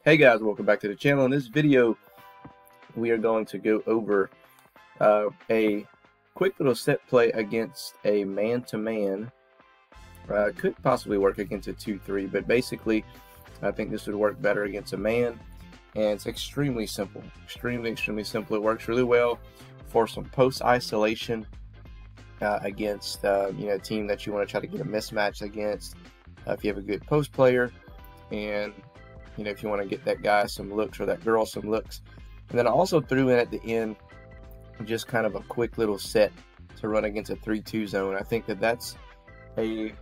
Hey guys, welcome back to the channel. In this video, we are going to go over a quick little set play against a man-to-man. Could possibly work against a 2-3, but basically, I think this would work better against a man. And it's extremely simple, extremely simple. It works really well for some post isolation against a team that you want to try to get a mismatch against. If you have a good post player, and if you want to get that guy some looks or that girl some looks. And then I also threw in at the end just kind of a quick little set to run against a 3-2 zone. I think that that's a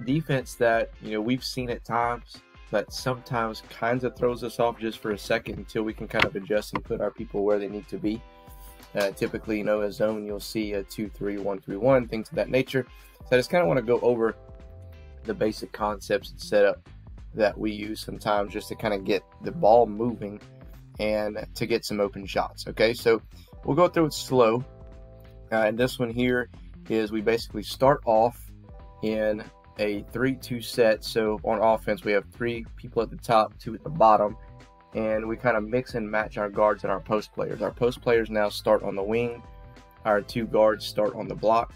defense that we've seen at times, but sometimes kind of throws us off just for a second until we can kind of adjust and put our people where they need to be. Typically, a zone, you'll see a 2-3, 1-3-1, things of that nature. So I just kind of want to go over the basic concepts and setup that we use sometimes just to kind of get the ball moving and to get some open shots. Okay, so we'll go through it slow. And this one here is we basically start off in a 3-2 set. So on offense, we have 3 people at the top, 2 at the bottom, and we kind of mix and match our guards and our post players. Our post players now start on the wing. Our 2 guards start on the block,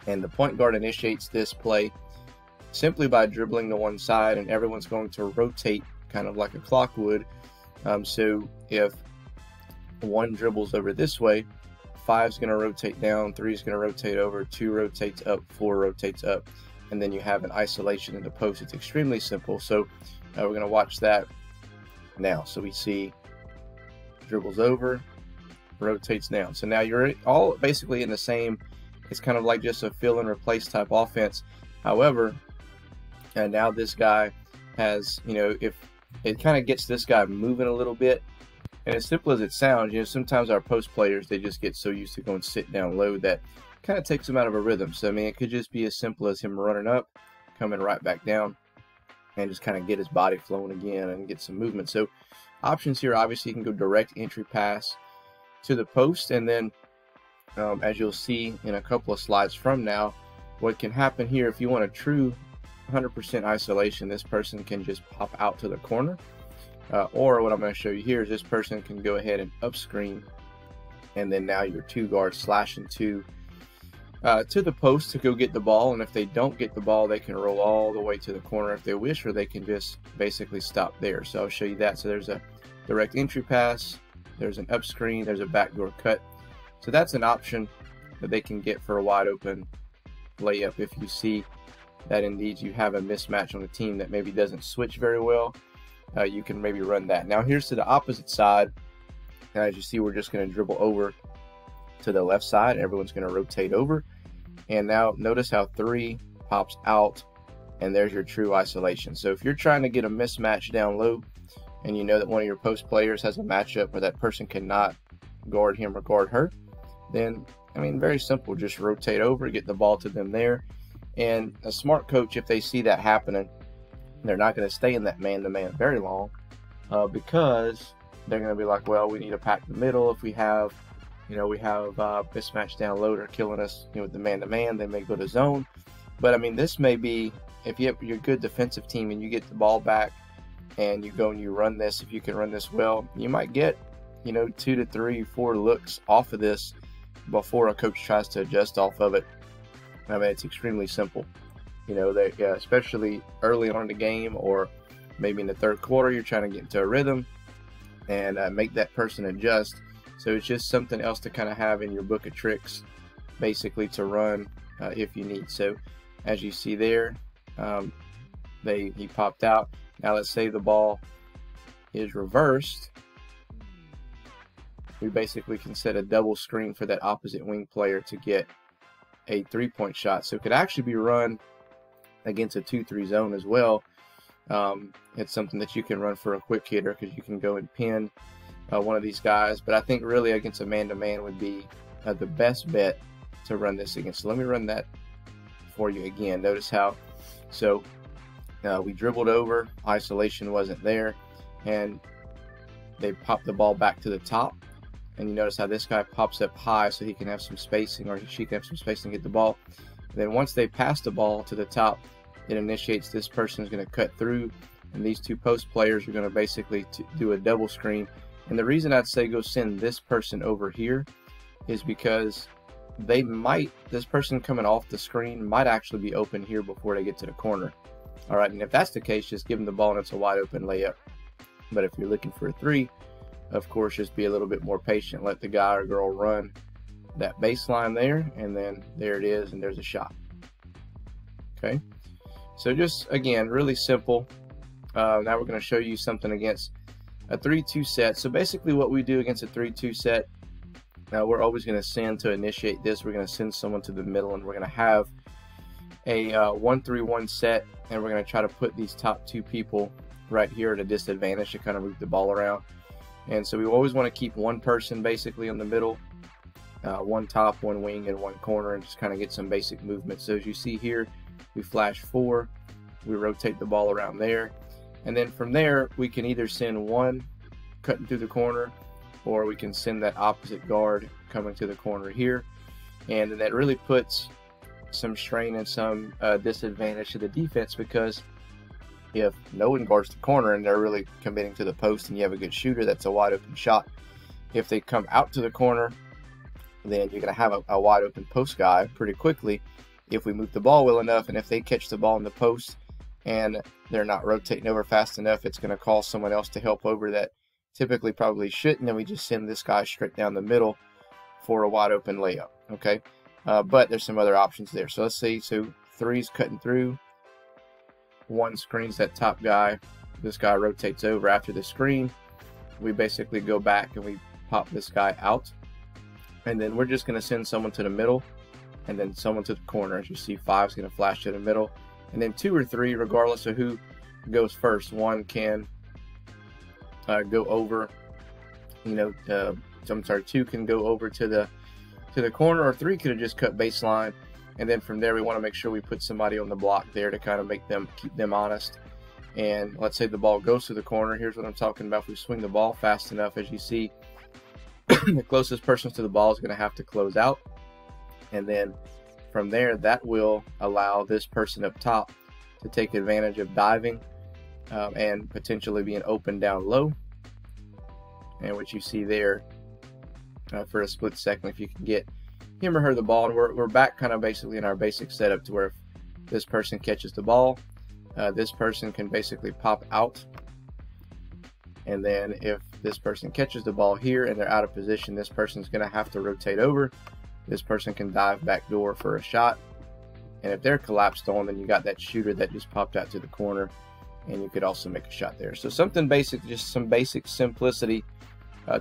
and the point guard initiates this play simply by dribbling to one side, and everyone's going to rotate kind of like a clock would. So if 1 dribbles over this way, 5's going to rotate down, 3's going to rotate over, 2 rotates up, 4 rotates up, and then you have an isolation in the post. It's extremely simple. So we're going to watch that now. So we see dribbles over, rotates down. So now you're all basically in the same, it's kind of like just a fill and replace type offense. However, and now this guy has, if it kind of gets this guy moving a little bit, and as simple as it sounds, sometimes our post players, they just get so used to going sit down low that kind of takes them out of a rhythm. So, I mean, it could just be as simple as him running up, coming right back down, and just kind of get his body flowing again and get some movement. So, options here, obviously, you can go direct entry pass to the post, and then, as you'll see in a couple of slides from now, what can happen here, if you want a true 100% isolation, this person can just pop out to the corner, or what I'm going to show you here is this person can go ahead and up screen, and then now your 2 guards slashing to the post to go get the ball. And if they don't get the ball, they can roll all the way to the corner if they wish, or they can just basically stop there. So I'll show you that. So there's a direct entry pass, there's an up screen, there's a backdoor cut. So that's an option that they can get for a wide open layup if you see that indeed you have a mismatch on a team that maybe doesn't switch very well. You can maybe run that. Now here's to the opposite side, and as you see, we're just going to dribble over to the left side. Everyone's going to rotate over, and now notice how 3 pops out, and there's your true isolation. So if you're trying to get a mismatch down low, and you know that one of your post players has a matchup where that person cannot guard him or guard her, then very simple, just rotate over, get the ball to them there. And a smart coach, if they see that happening, they're not going to stay in that man-to-man very long, because they're going to be like, well, we need to pack the middle. If we have, mismatch down low, they're killing us, with the man-to-man, they may go to zone. But this may be, if you have your good defensive team and you get the ball back and you go and you run this, if you can run this well, you might get, 2 to 3, 4 looks off of this before a coach tries to adjust off of it. It's extremely simple. Especially early on in the game, or maybe in the third quarter, you're trying to get into a rhythm and make that person adjust. So it's just something else to kind of have in your book of tricks, basically, to run if you need. So as you see there, he popped out. Now let's say the ball is reversed. We basically can set a double screen for that opposite wing player to get a 3-point shot. So it could actually be run against a 2-3 zone as well. It's something that you can run for a quick hitter, because you can go and pin one of these guys. But I think really against a man-to-man would be the best bet to run this against. So let me run that for you again. Notice how, so we dribbled over, isolation wasn't there, and they popped the ball back to the top. And you notice how this guy pops up high so he can have some spacing, or she can have some spacing to get the ball. And then once they pass the ball to the top, it initiates this person is going to cut through and these two post players are going to basically do a double screen. And the reason I'd say go send this person over here is because this person coming off the screen might actually be open here before they get to the corner. All right, and if that's the case, just give them the ball and it's a wide open layup. But if you're looking for a three, of course, just be a little bit more patient. Let the guy or girl run that baseline there, and then there it is, and there's a shot. Okay, so just again, really simple. Now we're going to show you something against a 3-2 set. So basically what we do against a 3-2 set, we're always going to send, to initiate this, we're going to send someone to the middle, and we're going to have a 1-3-1 set, and we're going to try to put these top two people right here at a disadvantage to kind of move the ball around. And so we always want to keep one person basically in the middle, one top, one wing, and one corner, and just kind of get some basic movement. So as you see here, we flash 4, we rotate the ball around there, and then from there we can either send one cutting through the corner, or we can send that opposite guard coming to the corner here. And that really puts some strain and some disadvantage to the defense, because if no one guards the corner and they're really committing to the post and you have a good shooter, that's a wide open shot. If they come out to the corner, then you're going to have a wide open post guy pretty quickly if we move the ball well enough. And if they catch the ball in the post and they're not rotating over fast enough, it's going to cause someone else to help over that typically probably shouldn't, and we just send this guy straight down the middle for a wide open layup. Okay, but there's some other options there. So let's see, so 3's cutting through, 1 screens that top guy, this guy rotates over. After the screen, we basically go back and we pop this guy out, and then we're just going to send someone to the middle and then someone to the corner. As you see, 5's going to flash to the middle, and then 2 or 3, regardless of who goes first, 1 can go over, I'm sorry, 2 can go over to the corner, or 3 could have just cut baseline. And then from there, we want to make sure we put somebody on the block there to kind of keep them honest. And let's say the ball goes to the corner. Here's what I'm talking about. If we swing the ball fast enough, as you see, the closest person to the ball is going to have to close out. And then from there, that will allow this person up top to take advantage of diving and potentially being open down low. And what you see there, for a split second, if you can get him or her the ball, and we're back kind of basically in our basic setup to where if this person catches the ball, this person can basically pop out, and then if this person catches the ball here and they're out of position, this person's going to have to rotate over. This person can dive back door for a shot, and if they're collapsed on, then you got that shooter that just popped out to the corner, and you could also make a shot there. So something basic, just some basic simplicity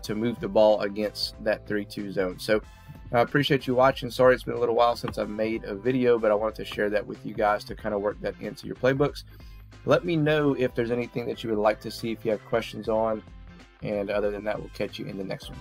to move the ball against that 3-2 zone. So I appreciate you watching. Sorry it's been a little while since I've made a video, but I wanted to share that with you guys to kind of work that into your playbooks. Let me know if there's anything that you would like to see, if you have questions on, and other than that, we'll catch you in the next one.